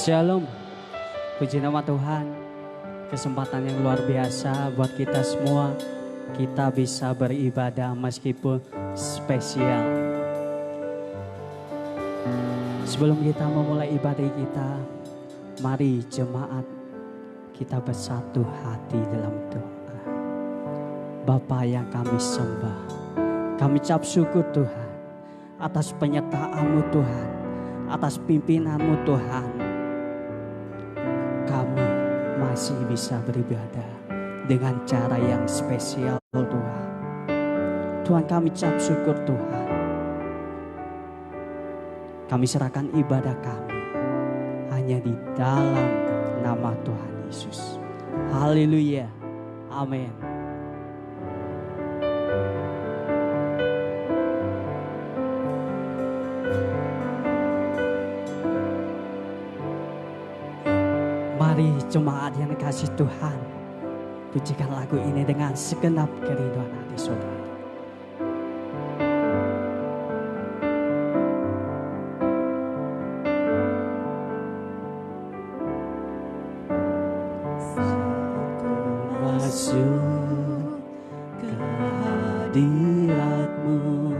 Shalom, puji nama Tuhan. Kesempatan yang luar biasa buat kita semua. Kita bisa beribadah meskipun spesial. Sebelum kita memulai ibadah kita, mari jemaat kita bersatu hati dalam doa. Bapa yang kami sembah, kami ucap syukur Tuhan atas penyertaan-Mu Tuhan, atas pimpinanmu Tuhan. Kami masih bisa beribadah dengan cara yang spesial Tuhan. Tuhan, kami ucap syukur Tuhan. Kami serahkan ibadah kami hanya di dalam nama Tuhan Yesus. Haleluya. Amin. Mari jemaat yang dikasih Tuhan, pujikan lagu ini dengan segenap kerinduan hati saudara. Masuk ke hadirat-Mu,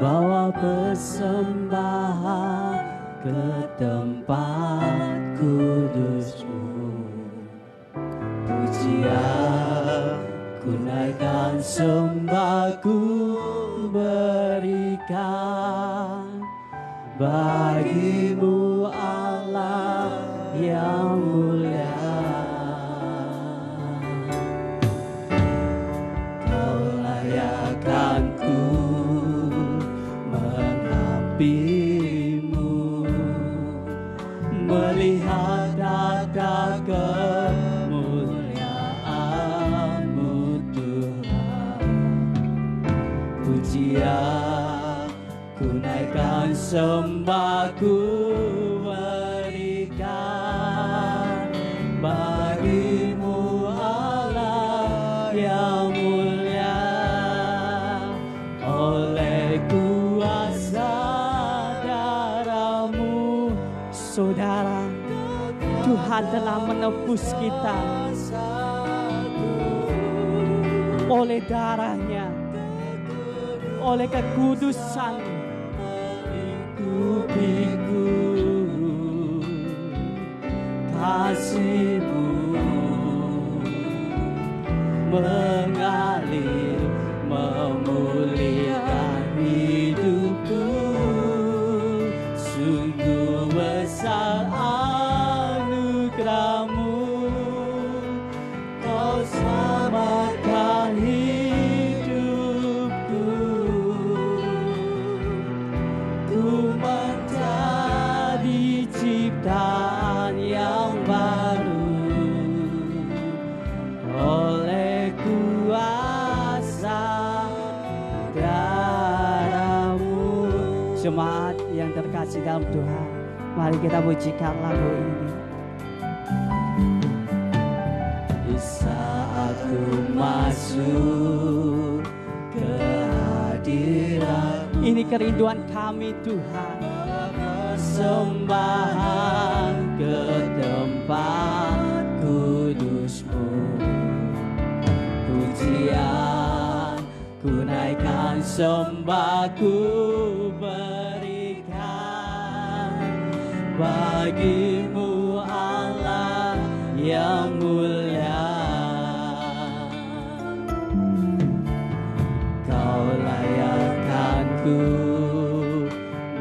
bawa persembahan ke tempat kudus-Mu. Pujian ku naikkan, sembahku berikan bagi-Mu Allah yang mulia. Kau layakkan ku menghampirimu, melihat tata kemuliaan-Mu Tuhan. Pujian ku naikkan, sembahku berikan bagi-Mu Allah yang mulia. Oleh kuasa darah-Mu, saudara, Tuhan telah menebus kita. Oleh darahnya, oleh kekudusan, kupingku kasih-Mu mengalir, memulihkan hidupku. Sungguh besar anugerah-Mu, Kau selamatkan hidupku. Ku menjadi ciptaan yang baru oleh kuasa darah-Mu. Jemaat yang terkasih dalam Tuhan, mari kita pujikan lagu ini. Di saat ku masuk ke hadirat, ini kerinduan kami Tuhan. Persembahan ke tempat kudus-Mu. Pujian ku naikkan, sembahku berikan bagi-Mu Allah yang mulia. Kau layakkan ku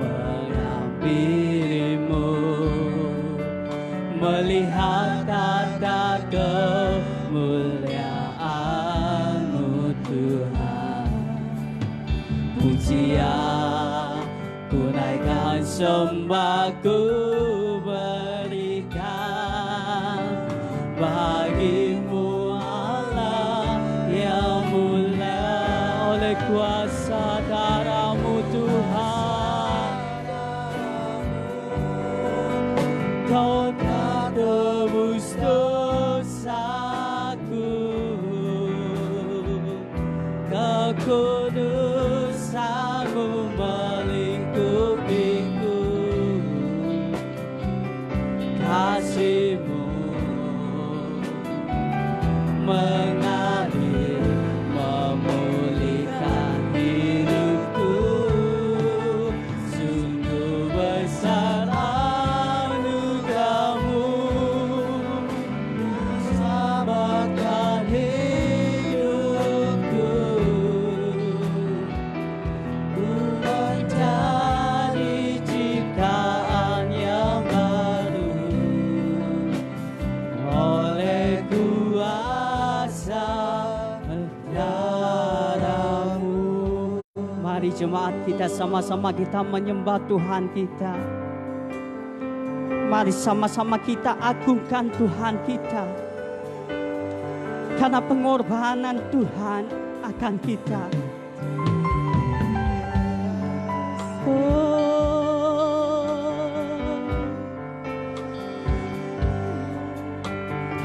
menghampirimu, melihat tata kemuliaan-Mu Tuhan. Pujian ku naikkan, sembahku berikan bagi-Mu Allah yang mulia. Oleh kuasa darah-Mu Tuhan, Kau telah tebus dosaku. Kekudusan-Mu melingkupiku. kasih-Mu mengalir memulihkan hidupku. Sungguh besar anugerah-Mu, selamatkan hidupku. Ku menjadi ciptaan yang baru oleh kuasa darah-Mu. Mari jemaat kita sama-sama kita menyembah Tuhan kita. Mari sama-sama kita agungkan Tuhan kita. Karena pengorbanan Tuhan akan kita.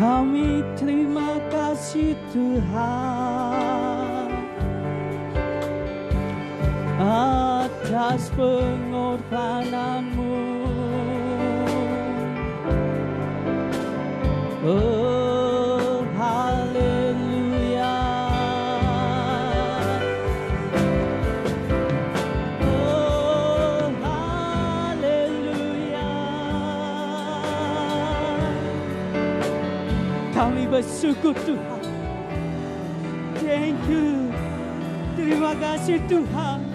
Kami terima kasih Tuhan atas pengorbanan-Mu. Oh, haleluya. Oh, haleluya. Kami bersyukur Tuhan. Thank you. Terima kasih Tuhan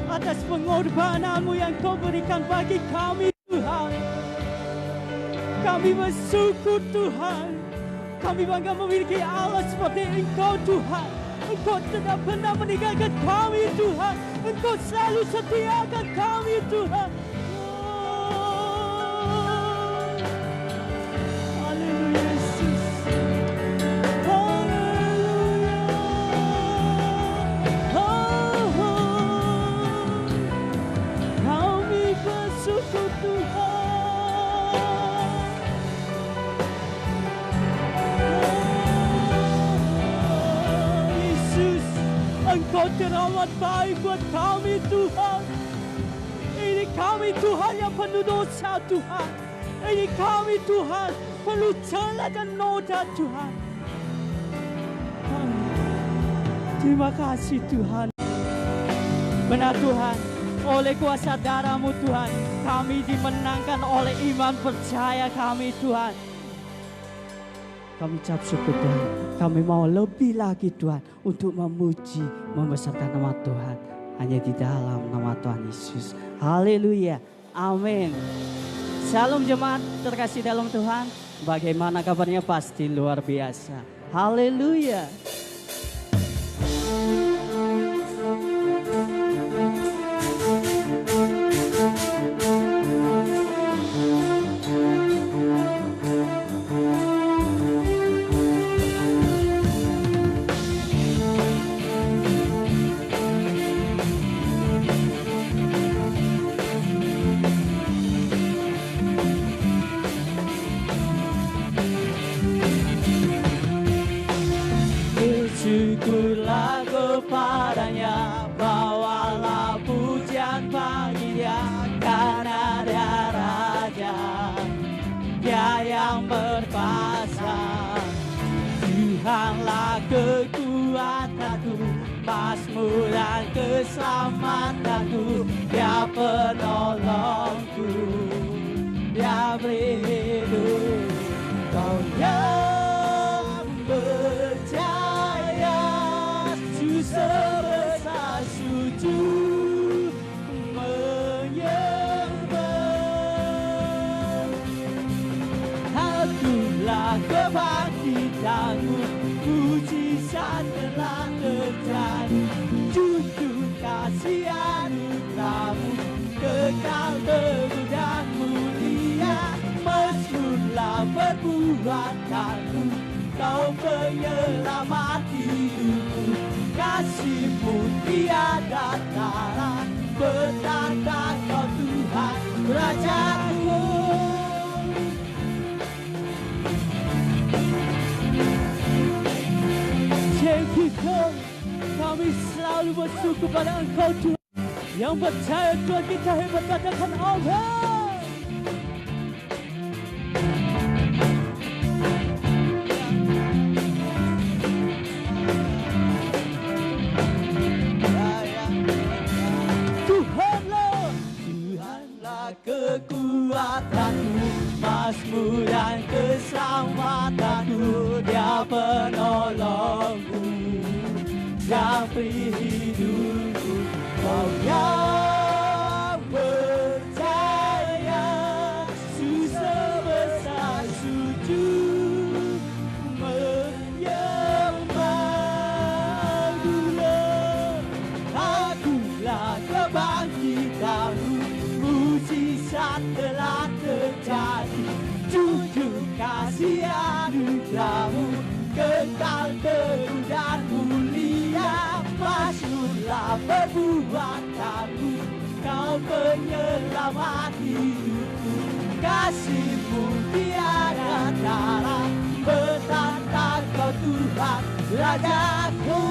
atas pengorbanan-Mu yang Kau berikan bagi kami Tuhan. Kami bersyukur Tuhan. Kami bangga memiliki Allah seperti Engkau Tuhan. Engkau tidak pernah meninggalkan kami Tuhan. Engkau selalu setiakan kami Tuhan. Haleluya Yesus. Haleluya. Kami bersyukur Tuhan. Engkau teramat baik buat kami Tuhan. Ini kami Tuhan yang penuh dosa Tuhan. Ini kami Tuhan penuh celah dan noda Tuhan. Terima kasih Tuhan. Benar Tuhan, oleh kuasa darah-Mu Tuhan, kami dimenangkan oleh iman percaya kami Tuhan. Kami ucap syukur Tuhan. Kami mau lebih lagi Tuhan untuk memuji, membesarkan nama Tuhan. Hanya di dalam nama Tuhan Yesus. Haleluya. Amin. Shalom jemaat terkasih dalam Tuhan. Bagaimana kabarnya? Pasti luar biasa. Haleluya. Syukurlah kepadanya, bawalah pujian bagi Dia, karena Dia Raja, Dia yang berkuasa. Tuhanlah kekuatanku, Mazmur dan keselamatanku, Dia penolongku, Dia beri hidup. Kau yang percaya sebesar sujud menyembah. Akulah kebangkitanmu, mujizat telah terjadi. Jujur kasih anugerah-Mu, kekal teguh dan mulia. Mazmurlah perbuatanmu, Kau penyelamat hidupku. Kasih-Mu tiada tara, bertanda Kau Tuhan Rajaku. Thank you God. Kami selalu bersyukur pada Engkau Tuhan. Yang percaya Tuhan kita hebat, katakan amin. Tuhanlah kekuatanku, Mazmur dan keselamatanku. Dia penolongku dan beri hidupku. Kau yang percaya, susah besar sujud menyembah Dia. Akulah kebangkitanmu, mujizat telah terjadi. Jujur kasih anugerahmu kekal teguh dan mulia. Masyhurlah perbuatanmu, kau penyelamat hidupku. Kasih-Mu tiada tara, betapa Kau Tuhan Rajaku.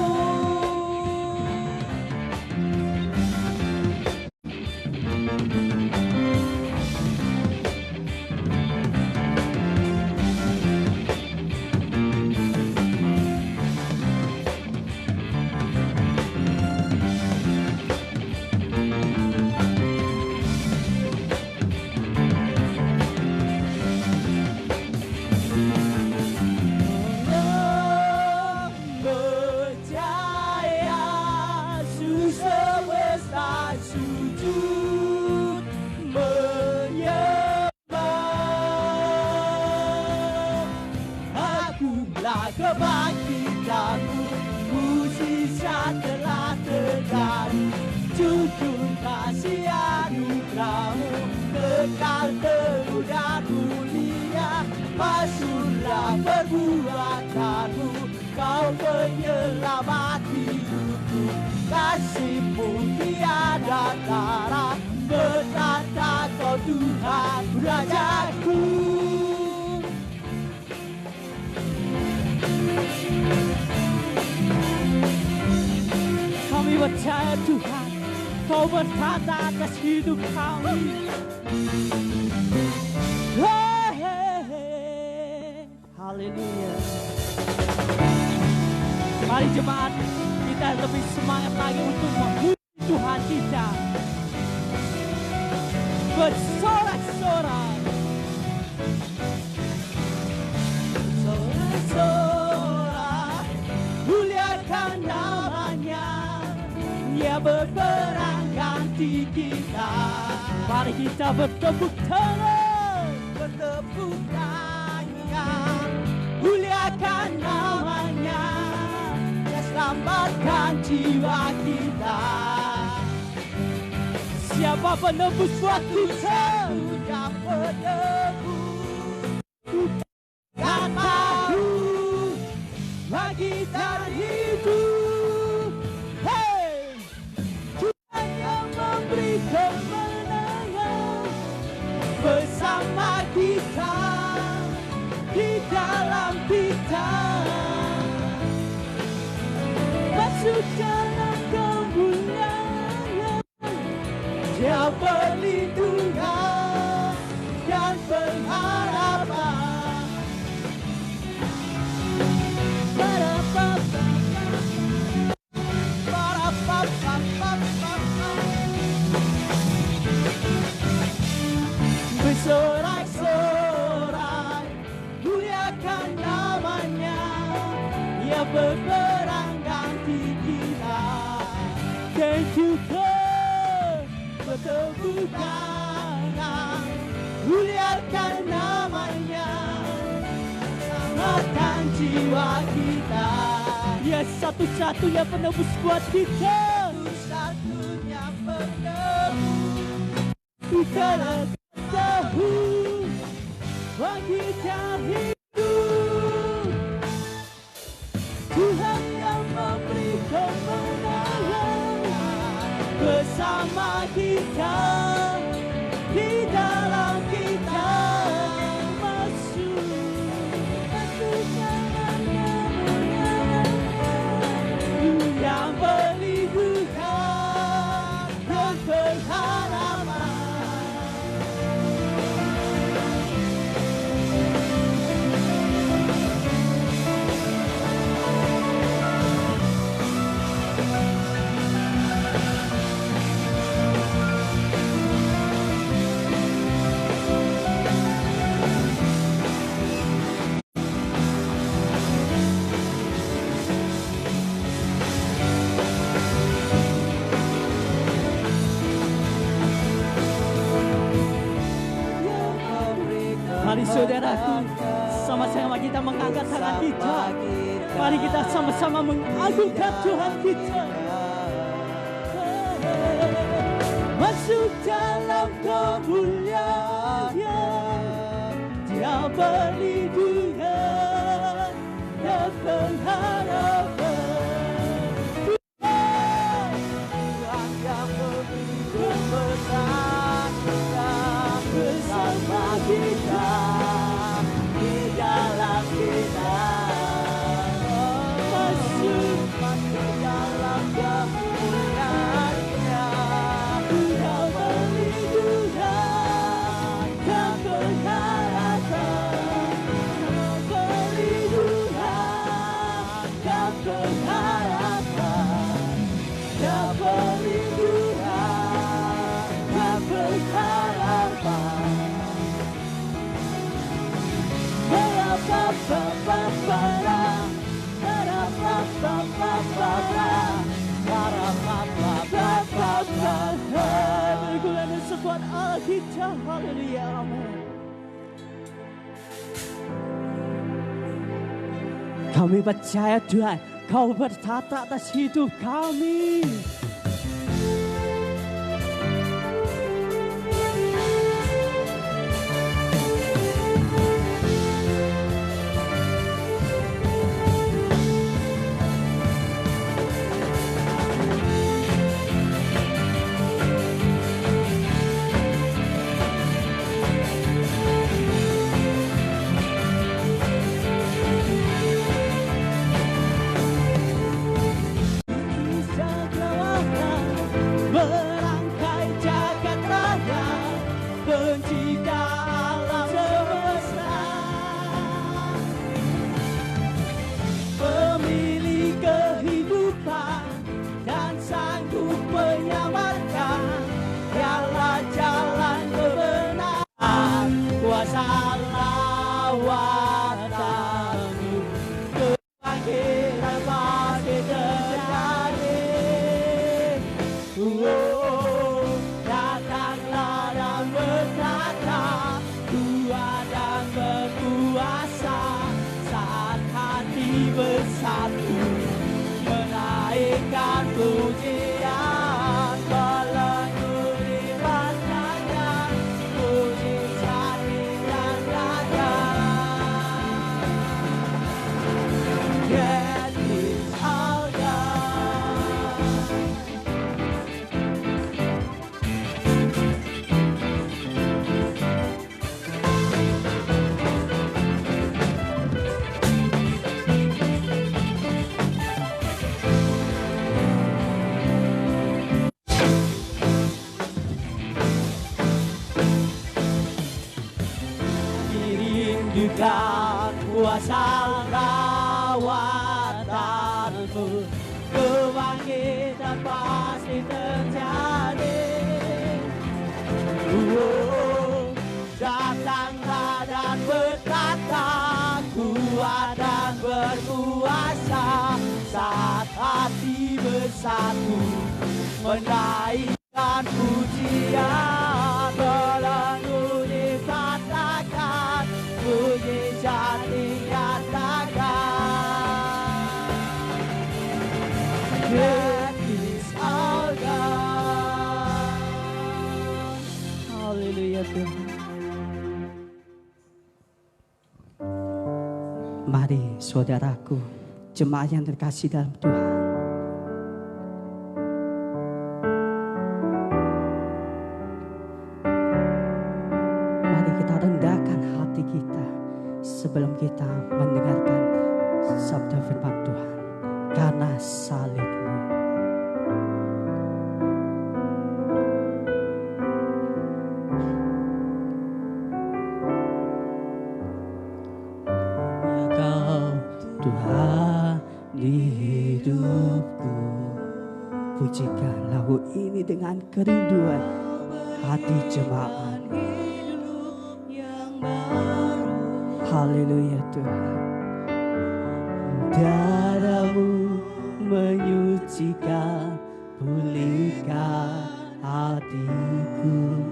Kebangkitanmu, mujizat telah terjadi. Jujur kasih anugerahmu kekal teguh dan mulia. Masyhurlah perbuatanmu, Kau penyelamat hidupku. Kasih-Mu tiada tara, betapa Kau Tuhan Rajaku. Kami percaya Tuhan, Kau berkata atas hidup kami. Haleluya. Mari jemaat, kita lebih semangat lagi untuk memuji Tuhan kita. Bersorak-sorak, sorak-sorak, muliakan nama-Nya. Dia berperang ganti kita. Mari kita bertepuk tangan, bertepuk tangan, muliakan nama-Nya. Dia selamatkan jiwa kita. Siapa penebus buat kita? Dia penebus dan mau bagi dan hidup. Hey, Tuhan yang memberi kemenangan bersama kita, di dalam kita. Masuk dalam kemuliaan, Dia perlindungan dan pengharapan. Bersorak-sorak, muliakan nama-Nya. Dia berperang ganti kita. Thank you God, bertepuk tangan, muliakan nama-Nya. Selamatkan jiwa kita. Dia satu-satunya penebus buat kita. Satu-satunya penebus. Kita tahu bagi dan hidup. Tuhan yang memberi kemenangan bersama kita, di dalam kita. Masuk yang pelindungan dan pengharapan. saudaraku, sama-sama kita mengangkat tangan kita. Mari kita sama-sama mengagungkan Tuhan kita. Masuk dalam kemuliaan-Nya, Dia perlindungan dan pengharapan. Tuhan yang berlindung bersama kita di dalam kita. Masuk dalam kemuliaan-Nya, Dia perlindungan dan pengharapan. Perlindungan dan pengharapan. Dia perlindungan dan pengharapan. Bergulana sekuat Allah kita. Haleluya, amin. Kami percaya Tuhan, Kau bertata atas hidup kami. Bersatu menaikkan pujian, belenggu di matanya, puji jati dan raja. That is our God. Dirindukan kuasa lawatanmu, kebangkitan pasti terjadi. Datanglah dan berkata, kuat dan berkuasa, saat hati bersatu menaikkan pujian, belenggu dikatakan, puji jati nyatakan. That is our God. Haleluya Tuhan. Mari saudaraku, jemaat yang terkasih dalam Tuhan, mari kita rendahkan hati kita sebelum kita mendengarkan sabda firman Tuhan. Karena salib-Mu, Engkau Tuhan di hidupku. Pujikan lagu ini dengan kerinduan hati jemaat. Haleluya Tuhan. Darah-Mu menyucikan, pulihkan hatiku.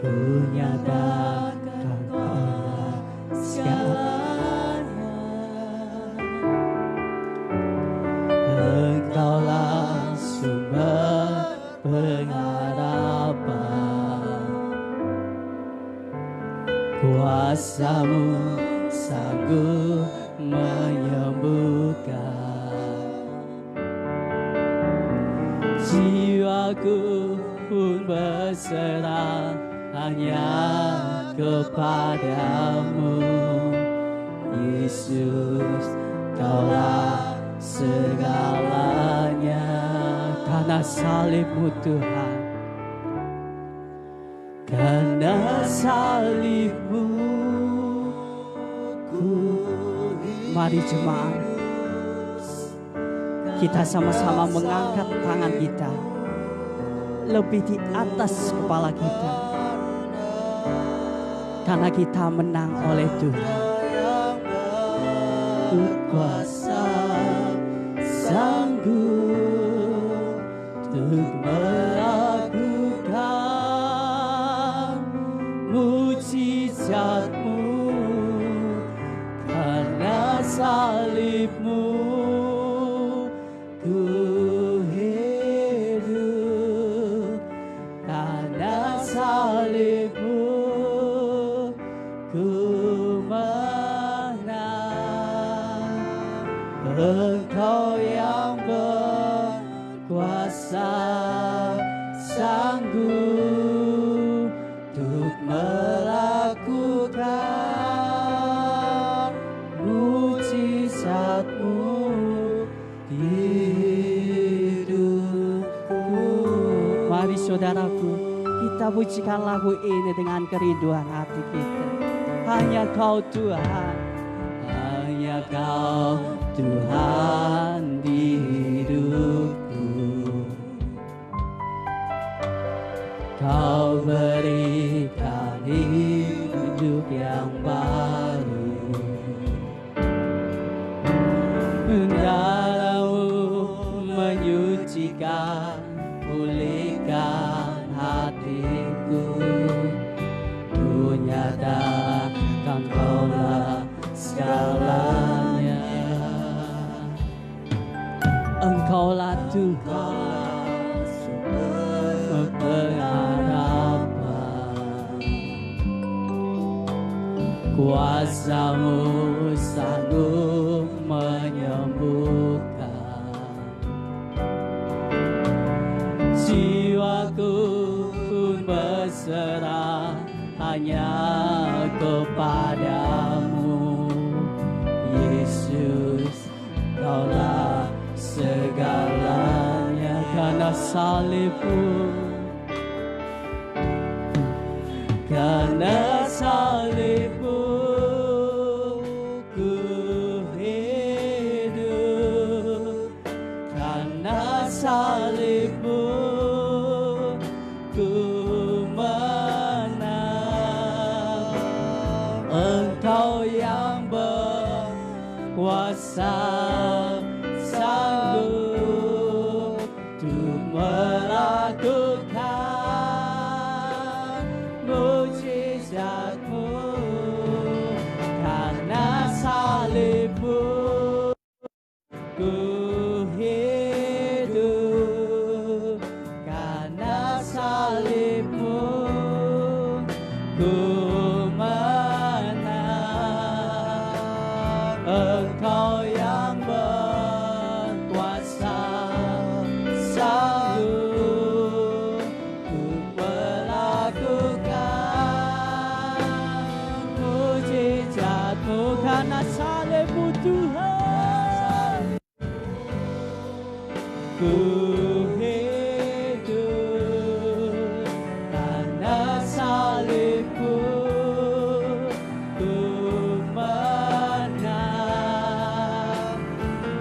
Ku nyatakan padamu sanggup menyembuhkan. Jiwaku pun berserah hanya kepadamu, Yesus, Kaulah segalanya. Karena salibmu Tuhan, karena salibmu mari jemaat, kita sama-sama mengangkat tangan kita lebih di atas kepala kita, karena kita menang oleh Tuhan. Kuasa sanggup untuk melakukan mujizat-Mu, karena salib-Mu ku hidup, karena salib-Mu ku menang. Engkau yang berkuasa sanggup untuk melakukan mujizat-Mu di hidupku. Mari saudaraku, kita pujikan lagu ini dengan kerinduan hati kita. Hanya Kau Tuhan, hanya Kau Tuhan di hidupku. Kau berikan hidup yang baru, dalam-Mu menyucikan, pulihkan hatiku. Ku nyatakan Kaulah segalanya. Engkaulah Tuhan pengharapan, kuasa-Mu sanggup menyembuhkan. Jiwaku pun berserah hanya kepadamu, Yesus, Kaulah segalanya. Karena salib-Mu, karena salib-Mu ku hidup, karena salib-Mu ku menang. Engkau yang berkuasa sanggup untuk melakukan mujizat-Mu, karena salib-Mu ku hidup, karena salib-Mu ku menang. Engkau yang berkuasa sanggup untuk melakukan mujizat-Mu, karena salib-Mu Tuhan ku hidup, karena salib-Mu ku menang.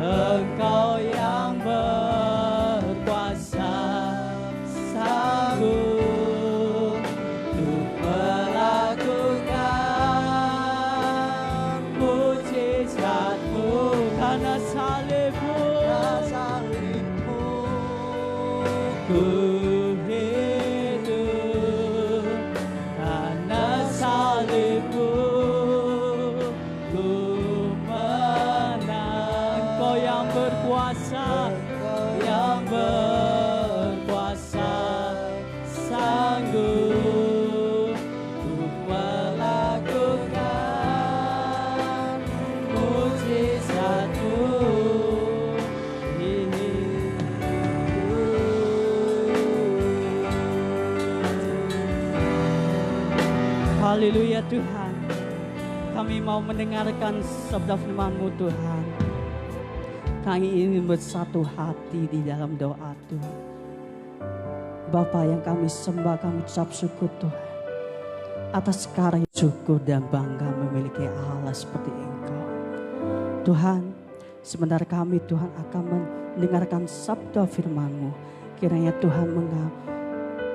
Engkau yang berkuasa sanggup untuk melakukan mujizat-Mu, karena salib-Mu ku hidup, karena salib-Mu ku menang. Engkau yang berkuasa, yang berkuasa sanggup untuk melakukan Haleluya Tuhan. Kami mau mendengarkan sabda firman-Mu Tuhan. Kami ingin bersatu hati di dalam doa Tuhan. Bapa yang kami sembah, kami ucap syukur Tuhan. Atas sekarang syukur dan bangga memiliki Allah seperti Engkau. Tuhan, sebentar kami Tuhan akan mendengarkan sabda firman-Mu. Kiranya Tuhan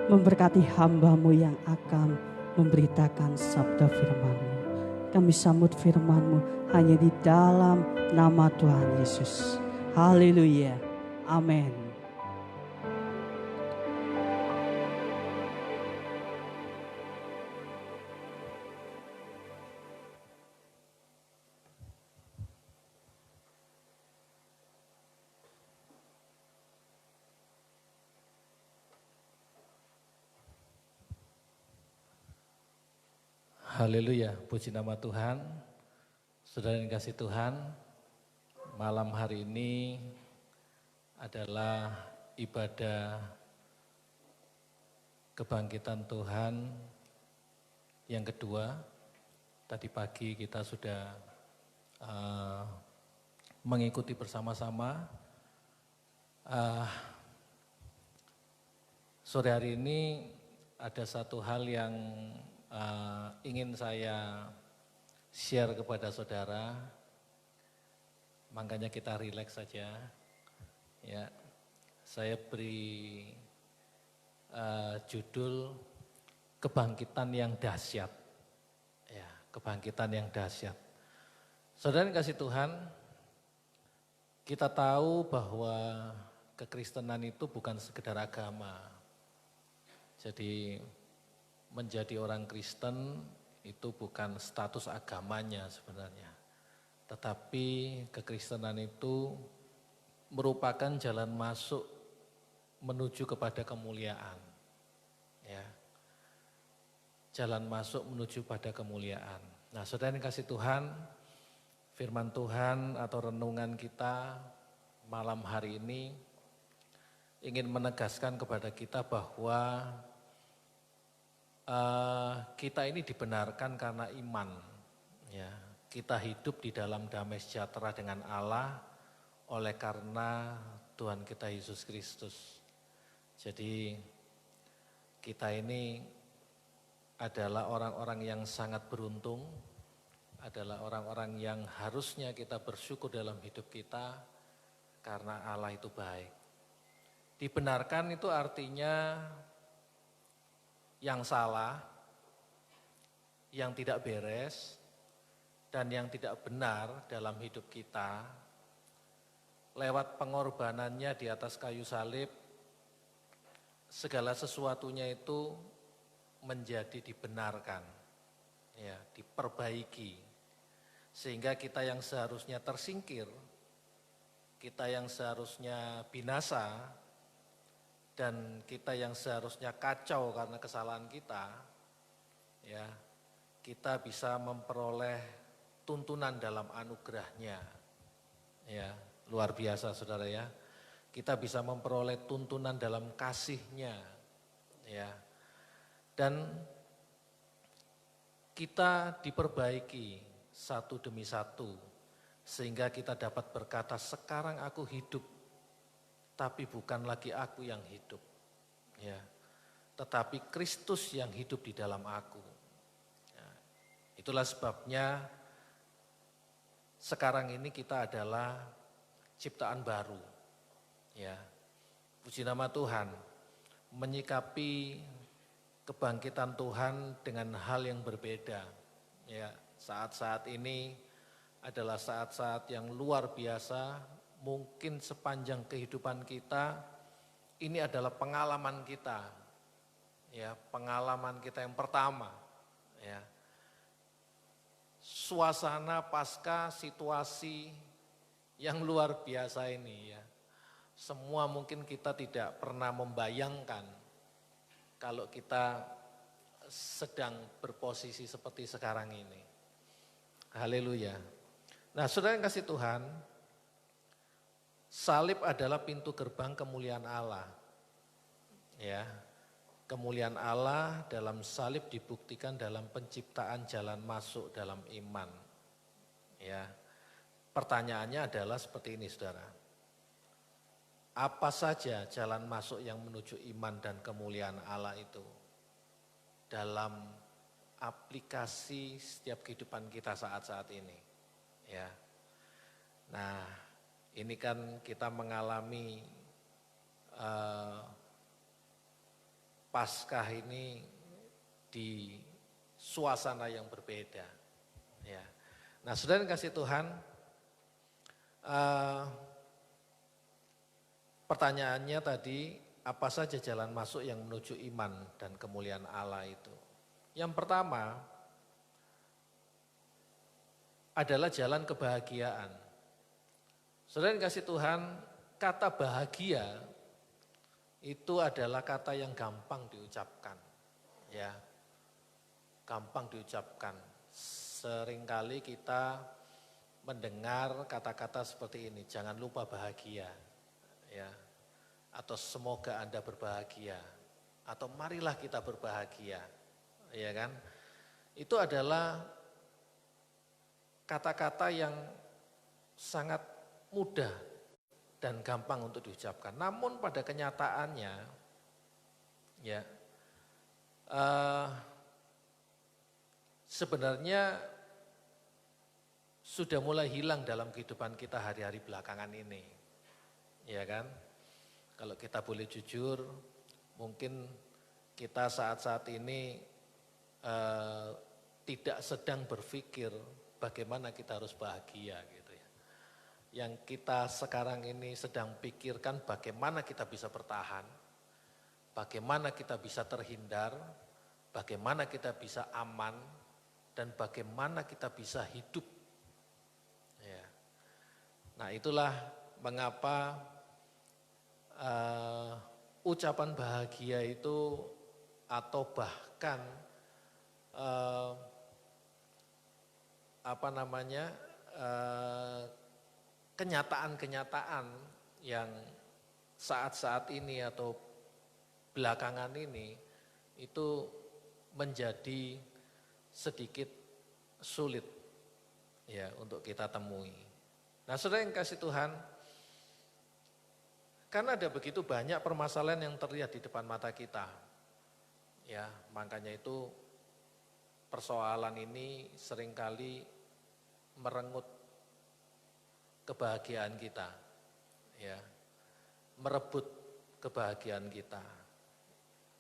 memberkati hamba-Mu yang akan memberitakan sabda firman-Mu. Kami sambut firman-Mu hanya di dalam nama Tuhan Yesus. Haleluya. Amin. Haleluya, puji nama Tuhan. Saudara yang kasih Tuhan, malam hari ini adalah ibadah kebangkitan Tuhan yang kedua. Tadi pagi kita sudah mengikuti bersama-sama. Sore hari ini ada satu hal yang ingin saya share kepada saudara, makanya kita rileks saja. Ya, saya beri judul kebangkitan yang dahsyat. Ya, kebangkitan yang dahsyat. Saudara yang kasih Tuhan, kita tahu bahwa kekristenan itu bukan sekedar agama. Jadi menjadi orang Kristen itu bukan status agamanya sebenarnya. Tetapi kekristenan itu merupakan jalan masuk menuju kepada kemuliaan. Ya. Jalan masuk menuju pada kemuliaan. Nah, saudara yang kasih Tuhan, firman Tuhan atau renungan kita malam hari ini ingin menegaskan kepada kita bahwa kita ini dibenarkan karena iman. Ya, kita hidup di dalam damai sejahtera dengan Allah oleh karena Tuhan kita Yesus Kristus. Jadi kita ini adalah orang-orang yang sangat beruntung, adalah orang-orang yang harusnya kita bersyukur dalam hidup kita karena Allah itu baik. Dibenarkan itu artinya yang salah, yang tidak beres, dan yang tidak benar dalam hidup kita, lewat pengorbanannya di atas kayu salib, segala sesuatunya itu menjadi dibenarkan, ya, diperbaiki, sehingga kita yang seharusnya tersingkir, kita yang seharusnya binasa, dan kita yang seharusnya kacau karena kesalahan kita, ya, kita bisa memperoleh tuntunan dalam anugerahnya. Ya, luar biasa saudara ya. Kita bisa memperoleh tuntunan dalam kasihnya. Ya. Dan kita diperbaiki satu demi satu sehingga kita dapat berkata, sekarang aku hidup, tapi bukan lagi aku yang hidup, ya, tetapi Kristus yang hidup di dalam aku. Ya, itulah sebabnya sekarang ini kita adalah ciptaan baru, ya. Puji nama Tuhan, menyikapi kebangkitan Tuhan dengan hal yang berbeda. Ya, saat-saat ini adalah saat-saat yang luar biasa. Mungkin sepanjang kehidupan kita, ini adalah pengalaman kita, ya, pengalaman kita yang pertama, ya. Suasana pasca situasi yang luar biasa ini, ya. Semua mungkin kita tidak pernah membayangkan kalau kita sedang berposisi seperti sekarang ini. Haleluya. Nah, saudara yang kasih Tuhan, salib adalah pintu gerbang kemuliaan Allah. Ya. kemuliaan Allah dalam salib dibuktikan dalam penciptaan jalan masuk dalam iman. Ya. Pertanyaannya adalah seperti ini, Saudara. Apa saja jalan masuk yang menuju iman dan kemuliaan Allah itu dalam aplikasi setiap kehidupan kita saat-saat ini? Ya. Nah, ini kan kita mengalami Paskah ini di suasana yang berbeda. Ya. Nah, Saudara yang kasih Tuhan, pertanyaannya tadi, apa saja jalan masuk yang menuju iman dan kemuliaan Allah itu? Yang pertama adalah jalan kebahagiaan. Saudara yang kasih Tuhan, kata bahagia itu adalah kata yang gampang diucapkan. Ya, gampang diucapkan. Seringkali kita mendengar kata-kata seperti ini, jangan lupa bahagia. Ya, atau semoga Anda berbahagia, atau marilah kita berbahagia, ya kan? Itu adalah kata-kata yang sangat mudah dan gampang untuk diucapkan. Namun pada kenyataannya, ya sebenarnya sudah mulai hilang dalam kehidupan kita hari-hari belakangan ini. Ya kan, kalau kita boleh jujur, mungkin kita saat-saat ini tidak sedang berpikir bagaimana kita harus bahagia gitu ya. Yang kita sekarang ini sedang pikirkan bagaimana kita bisa bertahan, bagaimana kita bisa terhindar, bagaimana kita bisa aman, dan bagaimana kita bisa hidup. Ya. Nah, itulah mengapa ucapan bahagia itu atau bahkan kenyataan-kenyataan yang saat-saat ini atau belakangan ini itu menjadi sedikit sulit ya untuk kita temui. Nah, Saudara yang kasih Tuhan, karena ada begitu banyak permasalahan yang terlihat di depan mata kita. Ya, makanya itu persoalan ini seringkali merenggut kebahagiaan kita. Ya. Merebut kebahagiaan kita.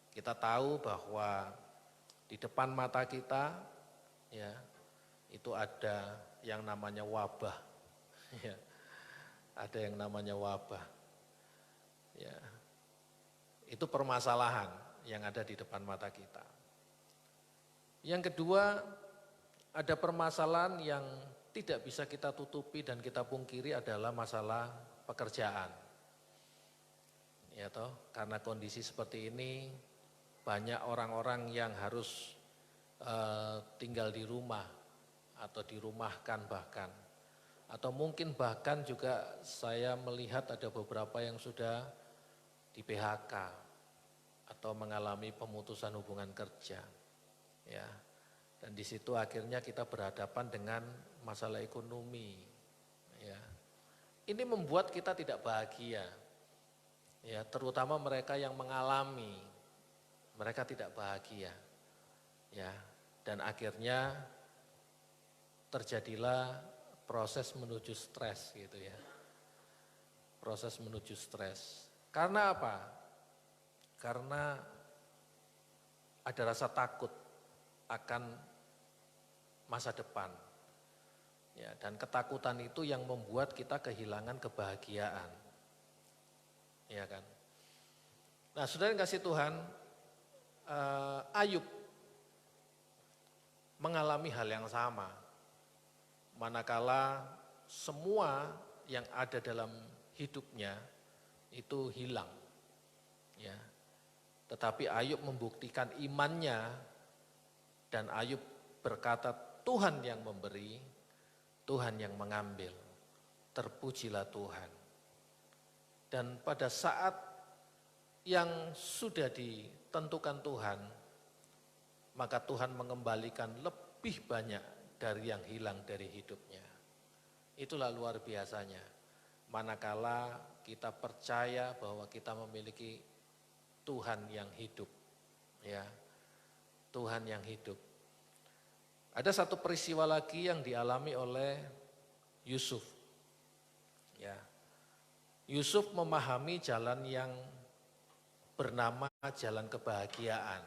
Kita tahu bahwa di depan mata kita ya, itu ada yang namanya wabah. Ya. Ada yang namanya wabah. Ya, itu permasalahan yang ada di depan mata kita. Yang kedua, ada permasalahan yang tidak bisa kita tutupi dan kita pungkiri adalah masalah pekerjaan. Ya toh, karena kondisi seperti ini banyak orang-orang yang harus tinggal di rumah atau dirumahkan bahkan. Atau mungkin bahkan juga saya melihat ada beberapa yang sudah di PHK atau mengalami pemutusan hubungan kerja. Ya. Dan di situ akhirnya kita berhadapan dengan masalah ekonomi. Ya. Ini membuat kita tidak bahagia. Ya, terutama mereka yang mengalami, mereka tidak bahagia. Ya, dan akhirnya terjadilah proses menuju stres gitu ya. Proses menuju stres. Karena apa? Karena ada rasa takut akan masa depan. Ya, dan ketakutan itu yang membuat kita kehilangan kebahagiaan. Ya kan? Nah, Saudara yang kasih Tuhan, Ayub mengalami hal yang sama. Manakala semua yang ada dalam hidupnya itu hilang. Ya. Tetapi Ayub membuktikan imannya dan Ayub berkata, Tuhan yang memberi, Tuhan yang mengambil. Terpujilah Tuhan. Dan pada saat yang sudah tentukan Tuhan, maka Tuhan mengembalikan lebih banyak dari yang hilang dari hidupnya. Itulah luar biasanya. Manakala kita percaya bahwa kita memiliki Tuhan yang hidup, ya, Tuhan yang hidup. Ada satu peristiwa lagi yang dialami oleh Yusuf. Ya. Yusuf memahami jalan yang bernama jalan kebahagiaan.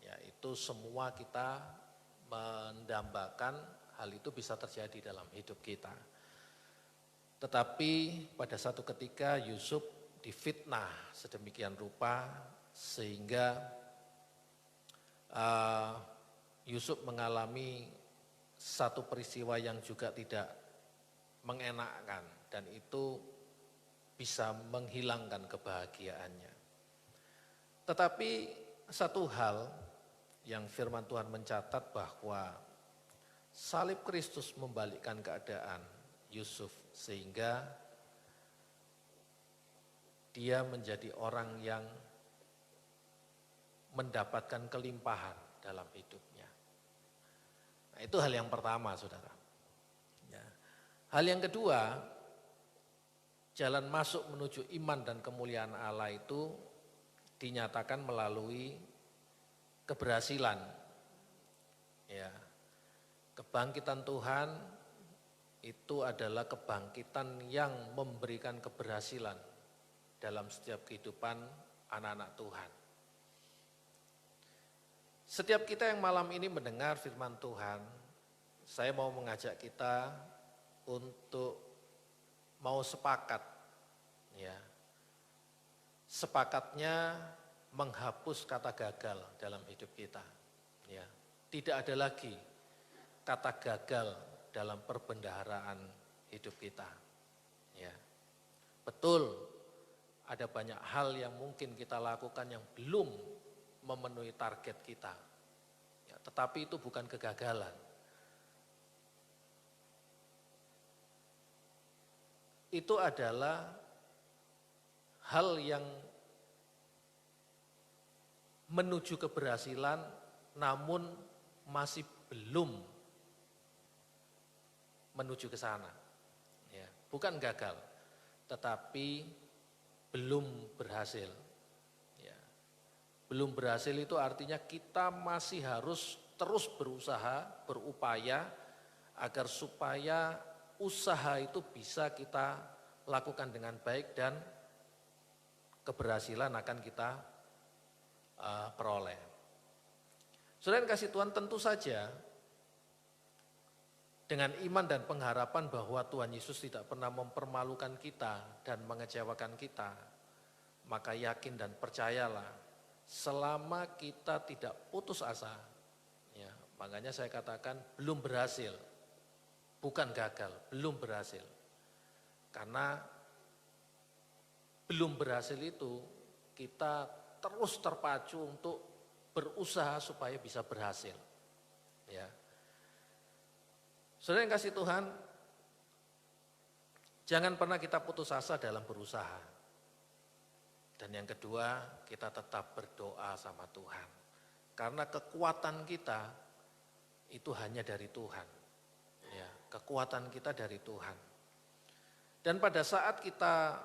Yaitu semua kita mendambakan hal itu bisa terjadi dalam hidup kita. Tetapi pada satu ketika Yusuf difitnah sedemikian rupa sehingga Yusuf mengalami satu peristiwa yang juga tidak mengenakkan dan itu bisa menghilangkan kebahagiaannya. Tetapi satu hal yang firman Tuhan mencatat bahwa salib Kristus membalikkan keadaan Yusuf sehingga dia menjadi orang yang mendapatkan kelimpahan dalam hidupnya. Nah, itu hal yang pertama, saudara. Ya. Hal yang kedua, jalan masuk menuju iman dan kemuliaan Allah itu dinyatakan melalui keberhasilan. Ya. Kebangkitan Tuhan itu adalah kebangkitan yang memberikan keberhasilan dalam setiap kehidupan anak-anak Tuhan. Setiap kita yang malam ini mendengar firman Tuhan, saya mau mengajak kita untuk mau sepakat, ya, sepakatnya menghapus kata gagal dalam hidup kita. Ya, tidak ada lagi kata gagal dalam perbendaharaan hidup kita. Ya, betul, ada banyak hal yang mungkin kita lakukan yang belum memenuhi target kita. Ya, tetapi itu bukan kegagalan. Itu adalah hal yang menuju keberhasilan namun masih belum menuju ke sana. Ya, bukan gagal, tetapi belum berhasil. Ya, belum berhasil itu artinya kita masih harus terus berusaha, berupaya agar supaya usaha itu bisa kita lakukan dengan baik dan keberhasilan akan kita peroleh. Saudara yang kasih Tuhan, tentu saja dengan iman dan pengharapan bahwa Tuhan Yesus tidak pernah mempermalukan kita dan mengecewakan kita, maka yakin dan percayalah selama kita tidak putus asa, ya, makanya saya katakan belum berhasil. Bukan gagal, belum berhasil. Karena belum berhasil itu kita terus terpacu untuk berusaha supaya bisa berhasil. Ya. Saudara yang kasih Tuhan, jangan pernah kita putus asa dalam berusaha. Dan yang kedua, kita tetap berdoa sama Tuhan. Karena kekuatan kita itu hanya dari Tuhan. Ya, kekuatan kita dari Tuhan. Dan pada saat kita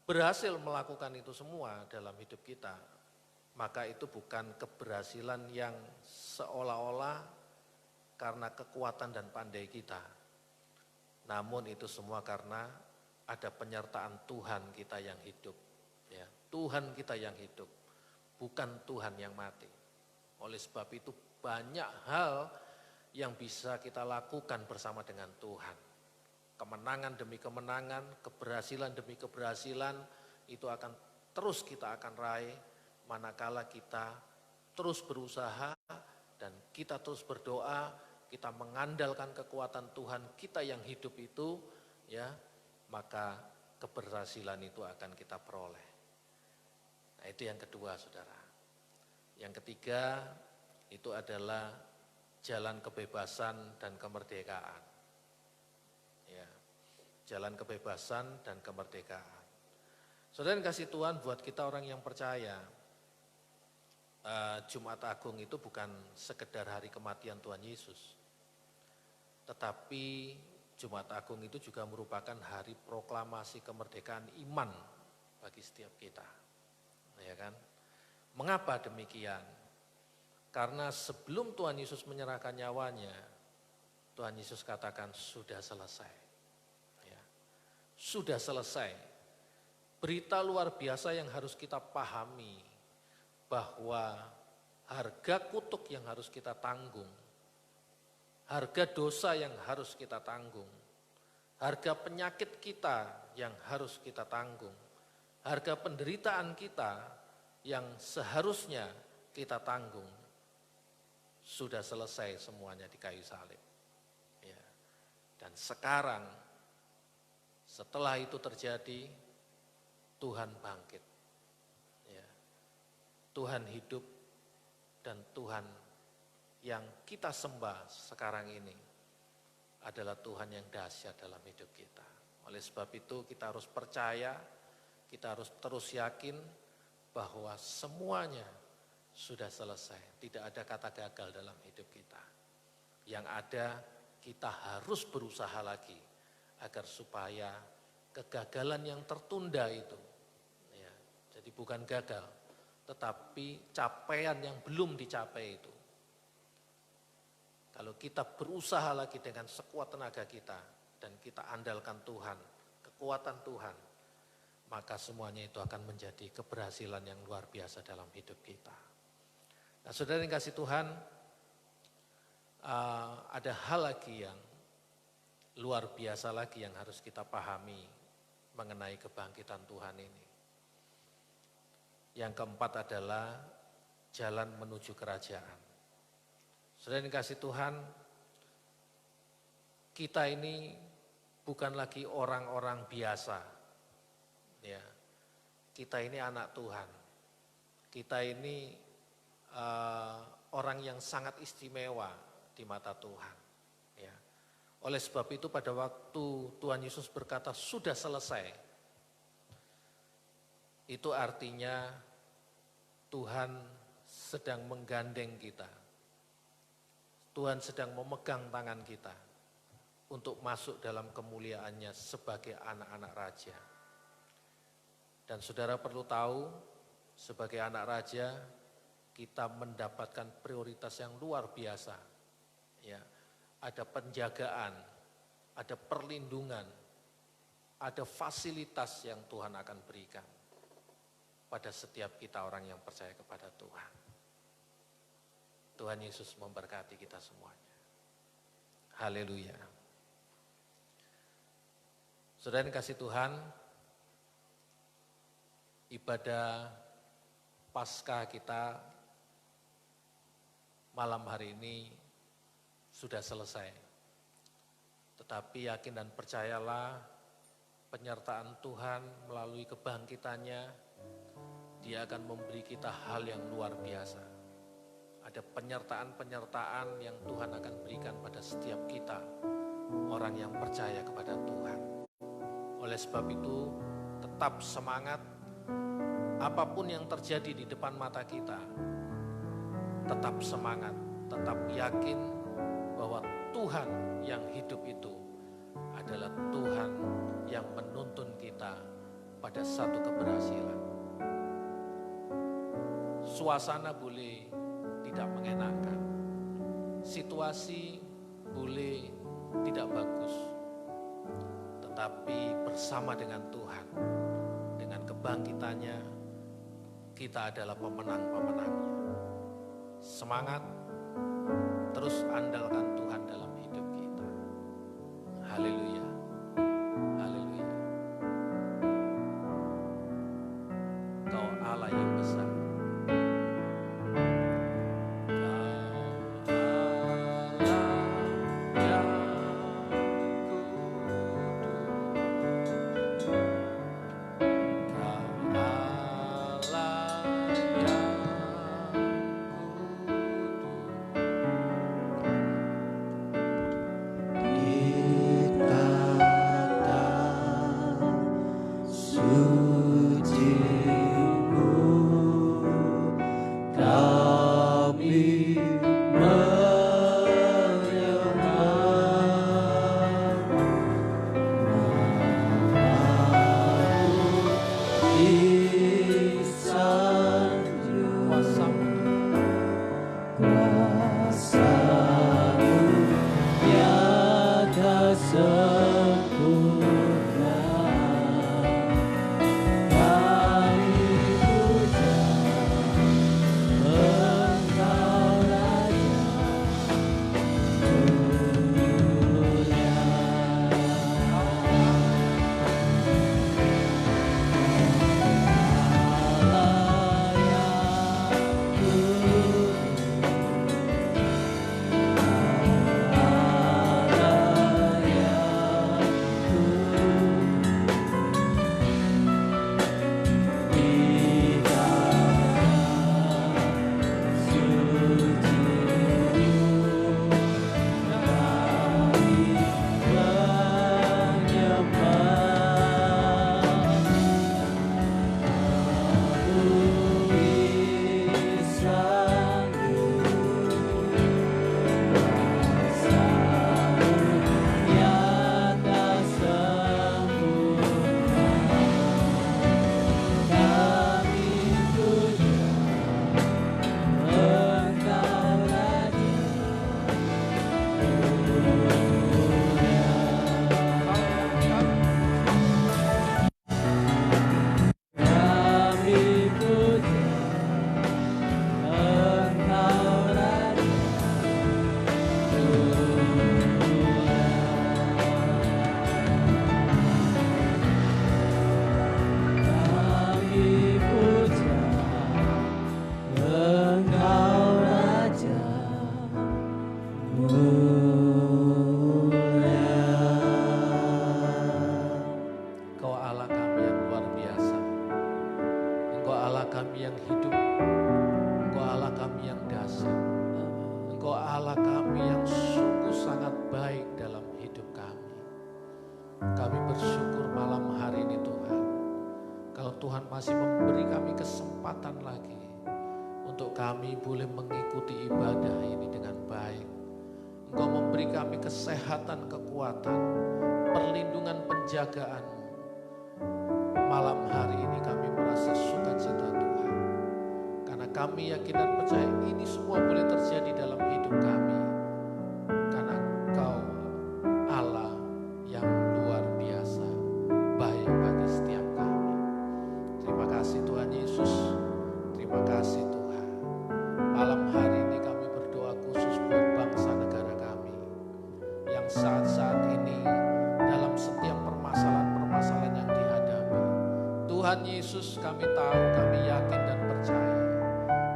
berhasil melakukan itu semua dalam hidup kita, maka itu bukan keberhasilan yang seolah-olah karena kekuatan dan pandai kita. Namun itu semua karena ada penyertaan Tuhan kita yang hidup. Ya, Tuhan kita yang hidup, bukan Tuhan yang mati. Oleh sebab itu banyak hal yang bisa kita lakukan bersama dengan Tuhan. Kemenangan demi kemenangan, keberhasilan demi keberhasilan, itu akan terus kita akan raih manakala kita terus berusaha dan kita terus berdoa, kita mengandalkan kekuatan Tuhan kita yang hidup itu, ya, maka keberhasilan itu akan kita peroleh. Nah, itu yang kedua, saudara. Yang ketiga, itu adalah jalan kebebasan dan kemerdekaan. Ya, jalan kebebasan dan kemerdekaan. Saudara yang kasih Tuhan, buat kita orang yang percaya, Jumat Agung itu bukan sekedar hari kematian Tuhan Yesus, tetapi Jumat Agung itu juga merupakan hari proklamasi kemerdekaan iman bagi setiap kita, ya kan? Mengapa demikian? Karena sebelum Tuhan Yesus menyerahkan nyawanya, Tuhan Yesus katakan sudah selesai, ya. Sudah selesai. Berita luar biasa yang harus kita pahami, bahwa harga kutuk yang harus kita tanggung, harga dosa yang harus kita tanggung, harga penyakit kita yang harus kita tanggung, harga penderitaan kita yang seharusnya kita tanggung, sudah selesai semuanya di kayu salib. Ya. Dan sekarang setelah itu terjadi, Tuhan bangkit. Tuhan hidup, dan Tuhan yang kita sembah sekarang ini adalah Tuhan yang dahsyat dalam hidup kita. Oleh sebab itu kita harus percaya, kita harus terus yakin bahwa semuanya sudah selesai. Tidak ada kata gagal dalam hidup kita. Yang ada, kita harus berusaha lagi agar supaya kegagalan yang tertunda itu, ya, jadi bukan gagal, tetapi capaian yang belum dicapai itu, kalau kita berusaha lagi dengan sekuat tenaga kita dan kita andalkan Tuhan, kekuatan Tuhan, maka semuanya itu akan menjadi keberhasilan yang luar biasa dalam hidup kita. Nah, saudara yang kasih Tuhan, ada hal lagi yang luar biasa lagi yang harus kita pahami mengenai kebangkitan Tuhan ini. Yang keempat adalah jalan menuju kerajaan. Saudara yang dikasih Tuhan, kita ini bukan lagi orang-orang biasa. Ya, kita ini anak Tuhan. Kita ini orang yang sangat istimewa di mata Tuhan. Ya. Oleh sebab itu pada waktu Tuhan Yesus berkata sudah selesai, itu artinya Tuhan sedang menggandeng kita. Tuhan sedang memegang tangan kita untuk masuk dalam kemuliaannya sebagai anak-anak raja. Dan saudara perlu tahu, sebagai anak raja, kita mendapatkan prioritas yang luar biasa. Ya, ada penjagaan, ada perlindungan, ada fasilitas yang Tuhan akan berikan pada setiap kita orang yang percaya kepada Tuhan. Tuhan Yesus memberkati kita semuanya. Haleluya. Saudara yang kasih Tuhan, ibadah Paskah kita malam hari ini sudah selesai. Tetapi yakin dan percayalah, penyertaan Tuhan melalui kebangkitannya, Dia akan memberi kita hal yang luar biasa. Ada penyertaan-penyertaan yang Tuhan akan berikan pada setiap kita, orang yang percaya kepada Tuhan. Oleh sebab itu, tetap semangat, apapun yang terjadi di depan mata kita, tetap semangat, tetap yakin bahwa Tuhan yang hidup itu adalah Tuhan yang menuntun kita pada satu keberhasilan. Suasana boleh tidak mengenakan, situasi boleh tidak bagus, tetapi bersama dengan Tuhan, dengan kebangkitannya, kita adalah pemenang-pemenangnya. Semangat, terus andalkan Tuhan dalam hidup kita. Haleluya, haleluya. Kau Allah yang besar. sempurna. Kami puja Engkau Raja dunia. Allah yang Engkau Allah kami yang luar biasa. Engkau Allah kami yang hidup. Engkau Allah kami yang dahsyat. Engkau Allah kami yang sungguh sangat baik dalam hidup kami. Kami bersyukur malam hari ini Tuhan. Kalau Tuhan masih memberi kami kesempatan lagi untuk kami boleh mengikuti ibadah ini dengan baik. Engkau memberi kami kesehatan, kekuatan, perlindungan, penjagaan. Malam hari ini kami merasa sukacita Tuhan. Karena kami yakin dan percaya ini semua boleh terjadi dalam hidup kami. Karena Engkau Allah yang luar biasa, baik bagi setiap kami. Terima kasih Tuhan Yesus. Terima kasih Tuhan. Malam hari ini kami berdoa khusus buat bangsa negara kami. Yang saat-saat ini dalam setiap permasalahan-permasalahan yang dihadapi. Tuhan Yesus, kami tahu, kami yakin dan percaya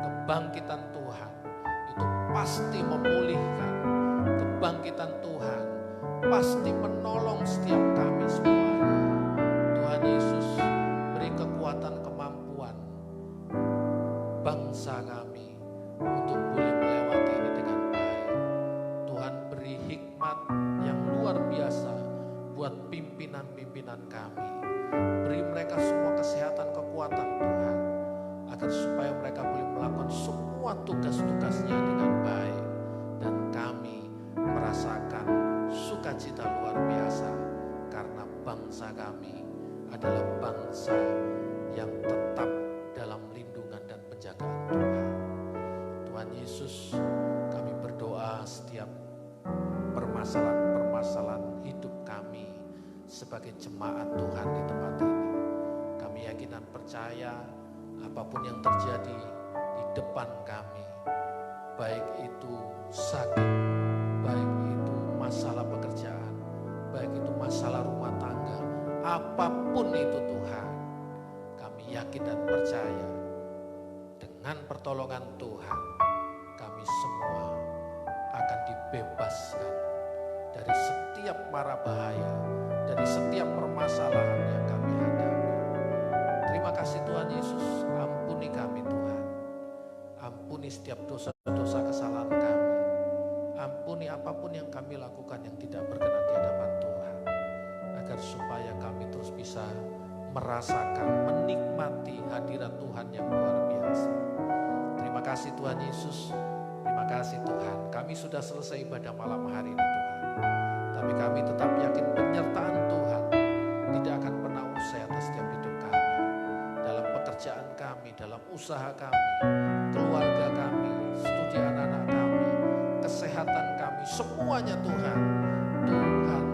kebangkitan Tuhan itu pasti memulihkan. Kebangkitan Tuhan pasti menolong setiap kami semuanya. Tuhan Yesus, beri kekuatan, kemampuan bangsa kami untuk boleh melewati ini dengan baik. Tuhan beri hikmat yang luar biasa buat pimpinan-pimpinan kami. Beri mereka semua kesehatan, kekuatan Tuhan, agar supaya mereka boleh melakukan semua tugas-tugasnya dengan baik. Dan kami merasakan sukacita luar biasa, karena bangsa kami adalah bangsa yang tetap dalam lindungan dan penjagaan Tuhan. Tuhan Yesus, kami berdoa setiap permasalahan-permasalahan hidup kami sebagai jemaat Tuhan di tempat ini. Kami yakin dan percaya apapun yang terjadi di depan kami, baik itu sakit, baik itu masalah pekerjaan, baik itu masalah rumah tangga, apapun itu Tuhan, kami yakin dan percaya dengan pertolongan Tuhan, kami semua akan dibebaskan dari setiap mara bahaya, dari setiap permasalahan yang kami hadapi. Terima kasih Tuhan Yesus, ampuni kami Tuhan. Ampuni setiap dosa-dosa kesalahan kami. Ampuni apapun yang kami lakukan yang tidak berkenan di hadapan Tuhan. Agar supaya kami terus bisa merasakan, menikmati hadirat Tuhan yang luar biasa. Terima kasih Tuhan Yesus. Terima kasih Tuhan. Kami sudah selesai ibadah malam hari ini Tuhan. Tapi kami tetap yakin penyertaan Tuhan tidak akan pernah usai atas setiap hidup kami. Dalam pekerjaan kami, dalam usaha kami, keluarga kami, studi anak-anak kami, kesehatan kami, semuanya Tuhan. Tuhan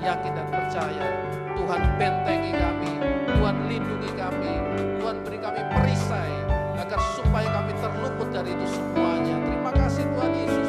yakin dan percaya. Tuhan bentengi kami, Tuhan lindungi kami, Tuhan beri kami perisai agar supaya kami terluput dari itu semuanya. Terima kasih Tuhan Yesus.